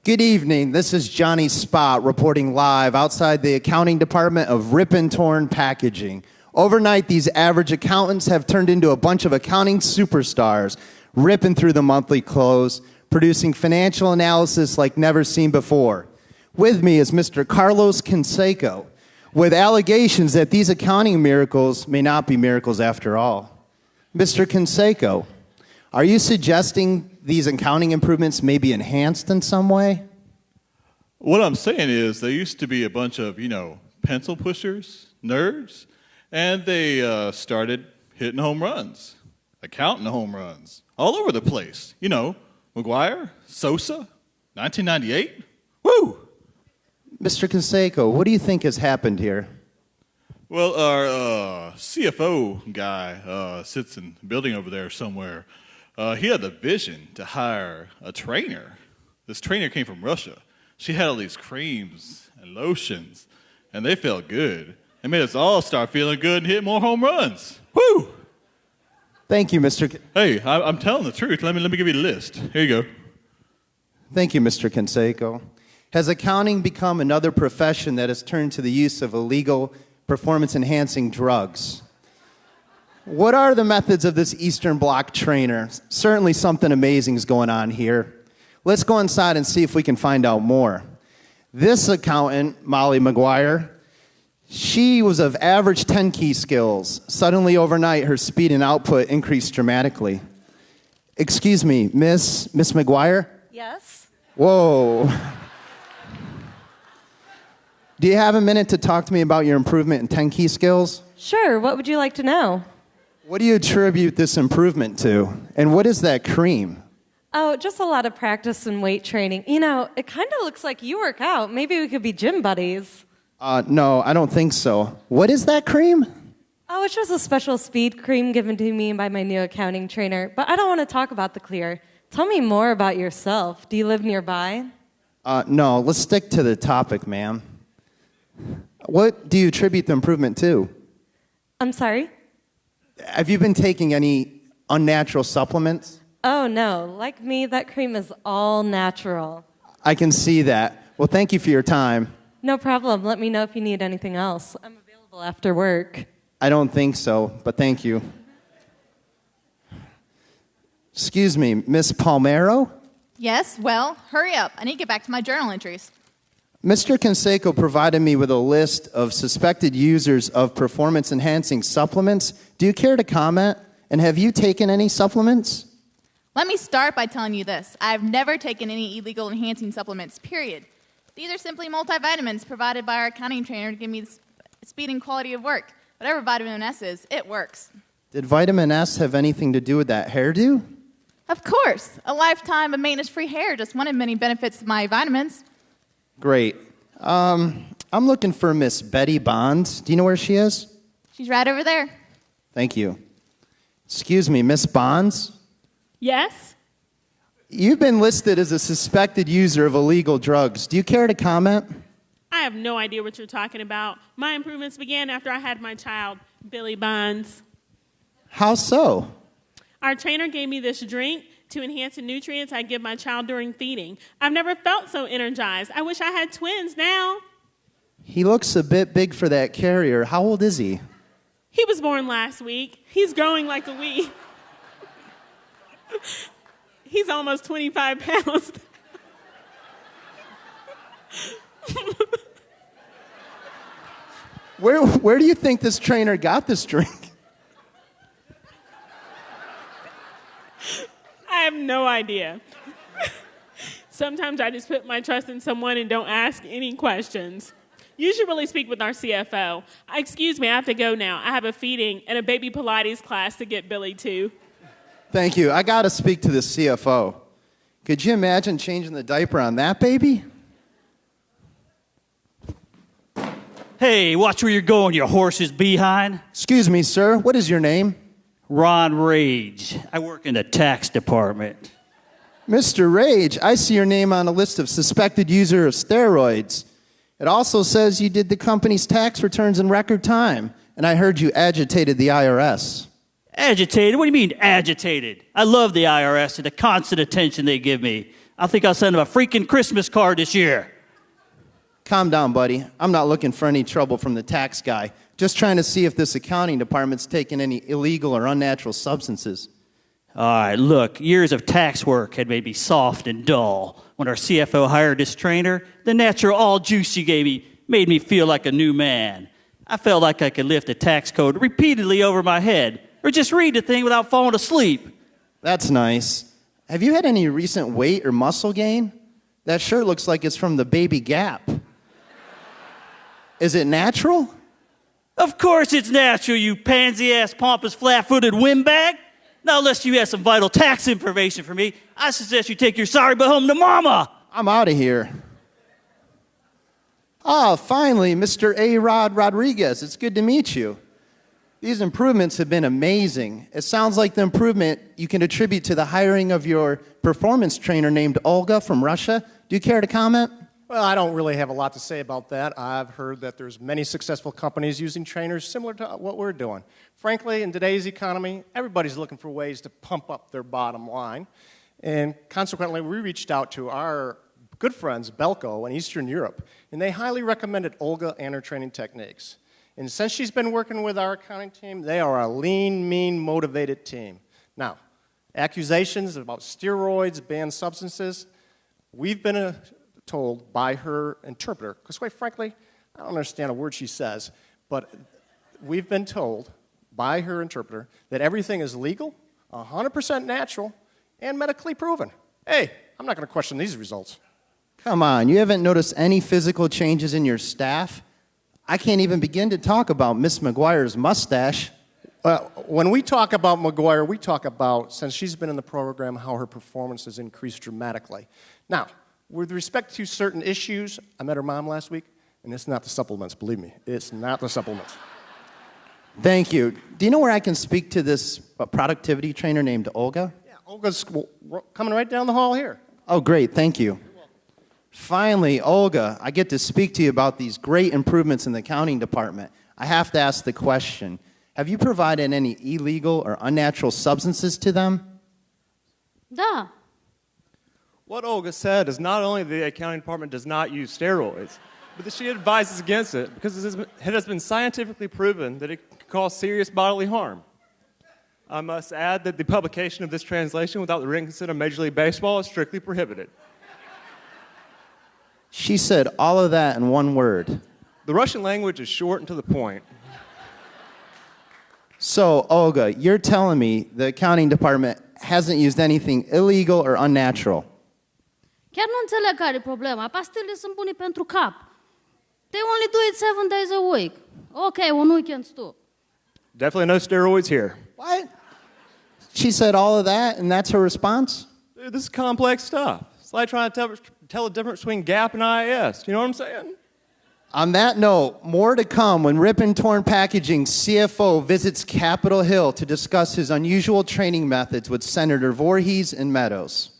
Good evening. This is Johnny Spot reporting live outside the accounting department of Rip and Torn Packaging. Overnight, these average accountants have turned into a bunch of accounting superstars, ripping through the monthly close, producing financial analysis like never seen before. With me is Mr. Carlos Canseco, with allegations that these accounting miracles may not be miracles after all. Mr. Canseco, are you suggesting these accounting improvements may be enhanced in some way? What I'm saying is there used to be a bunch of, pencil pushers, nerds, and they started hitting home runs, accounting home runs, all over the place. McGuire, Sosa, 1998. Woo! Mr. Canseco, what do you think has happened here? Well, our CFO guy sits in the building over there somewhere. He had the vision to hire a trainer. This trainer came from Russia. She had all these creams and lotions, and they felt good. It made us all start feeling good and hit more home runs. Woo! Thank you, Mr. Hey, I'm telling the truth. Let me give you the list. Here you go. Thank you, Mr. Canseco. Has accounting become another profession that has turned to the use of illegal performance-enhancing drugs? What are the methods of this Eastern Bloc trainer? Certainly something amazing is going on here. Let's go inside and see if we can find out more. This accountant, Molly McGuire, she was of average 10 key skills. Suddenly, overnight, her speed and output increased dramatically. Excuse me, Miss McGuire? Yes? Whoa. Do you have a minute to talk to me about your improvement in 10 key skills? Sure, what would you like to know? What do you attribute this improvement to? And what is that cream? Oh, just a lot of practice and weight training. It kind of looks like you work out. Maybe we could be gym buddies. No, I don't think so. What is that cream? Oh, it's just a special speed cream given to me by my new accounting trainer. But I don't want to talk about the clear. Tell me more about yourself. Do you live nearby? No, let's stick to the topic, ma'am. What do you attribute the improvement to? I'm sorry? Have you been taking any unnatural supplements? Oh, no. Like me, that cream is all natural. I can see that. Well, thank you for your time. No problem. Let me know if you need anything else. I'm available after work. I don't think so, but thank you. Excuse me, Miss Palmero? Yes, well, hurry up. I need to get back to my journal entries. Mr. Canseco provided me with a list of suspected users of performance-enhancing supplements. Do you care to comment? And have you taken any supplements? Let me start by telling you this. I've never taken any illegal enhancing supplements, period. These are simply multivitamins provided by our accounting trainer to give me speed and quality of work. Whatever vitamin S is, it works. Did vitamin S have anything to do with that hairdo? Of course. A lifetime of maintenance-free hair, just one of many benefits of my vitamins. Great. I'm looking for Miss Betty Bonds. Do you know where she is? She's right over there. Thank you. Excuse me, Miss Bonds? Yes? You've been listed as a suspected user of illegal drugs. Do you care to comment? I have no idea what you're talking about. My improvements began after I had my child, Billy Bonds. How so? Our trainer gave me this drink to enhance the nutrients I give my child during feeding. I've never felt so energized. I wish I had twins now. He looks a bit big for that carrier. How old is he? He was born last week. He's growing like a weed. He's almost 25 pounds. Where do you think this trainer got this drink? I have no idea. Sometimes I just put my trust in someone and don't ask any questions. You should really speak with our CFO. Excuse me, I have to go now. I have a feeding and a baby Pilates class to get Billy to. Thank you. I got to speak to the CFO. Could you imagine changing the diaper on that baby? Hey, watch where you're going, you horse's behind. Excuse me, sir. What is your name? Ron Rage. I work in the tax department. Mr. Rage, I see your name on a list of suspected user of steroids. It also says you did the company's tax returns in record time, and I heard you agitated the IRS. Agitated? What do you mean agitated? I love the IRS and the constant attention they give me. I think I'll send him a freaking Christmas card this year. Calm down, buddy. I'm not looking for any trouble from the tax guy. Just trying to see if this accounting department's taken any illegal or unnatural substances. All right, look, years of tax work had made me soft and dull. When our CFO hired this trainer, the natural all juice she gave me made me feel like a new man. I felt like I could lift a tax code repeatedly over my head or just read the thing without falling asleep. That's nice. Have you had any recent weight or muscle gain? That shirt looks like it's from the Baby Gap. Is it natural? Of course it's natural, you pansy-ass, pompous, flat-footed windbag. Now, unless you have some vital tax information for me, I suggest you take your sorry butt home to mama. I'm out of here. Ah, finally, Mr. A-Rod Rodriguez. It's good to meet you. These improvements have been amazing. It sounds like the improvement you can attribute to the hiring of your performance trainer named Olga from Russia. Do you care to comment? Well, I don't really have a lot to say about that. I've heard that there's many successful companies using trainers similar to what we're doing. Frankly, in today's economy, everybody's looking for ways to pump up their bottom line. And consequently, we reached out to our good friends, Belco, in Eastern Europe, and they highly recommended Olga and her training techniques. And since she's been working with our accounting team, they are a lean, mean, motivated team. Now, accusations about steroids, banned substances, we've been told by her interpreter, because quite frankly, I don't understand a word she says, but we've been told by her interpreter that everything is legal, 100% natural, and medically proven. Hey, I'm not going to question these results. Come on, you haven't noticed any physical changes in your staff? I can't even begin to talk about Miss McGuire's mustache. When we talk about McGuire, we talk about, since she's been in the program, how her performance has increased dramatically. Now, with respect to certain issues, I met her mom last week, and it's not the supplements, believe me. It's not the supplements. Thank you. Do you know where I can speak to this productivity trainer named Olga? Yeah, Olga's coming right down the hall here. Oh, great. Thank you. Finally, Olga, I get to speak to you about these great improvements in the accounting department. I have to ask the question, have you provided any illegal or unnatural substances to them? Da. What Olga said is not only the accounting department does not use steroids, but that she advises against it because it has been scientifically proven that it can cause serious bodily harm. I must add that the publication of this translation without the written consent of Major League Baseball is strictly prohibited. She said all of that in one word. The Russian language is short and to the point. So, Olga, you're telling me the accounting department hasn't used anything illegal or unnatural? Chiar nu înțeleg care e problema. Pastilele sunt bune pentru cap. They only do it 7 days a week. Okay, one weekend too. Definitely no steroids here. What? She said all of that, and that's her response? Dude, this is complex stuff. It's like trying to tell the difference between GAP and IAS. You know what I'm saying? On that note, more to come when Rip and Torn Packaging CFO visits Capitol Hill to discuss his unusual training methods with Senator Voorhees and Meadows.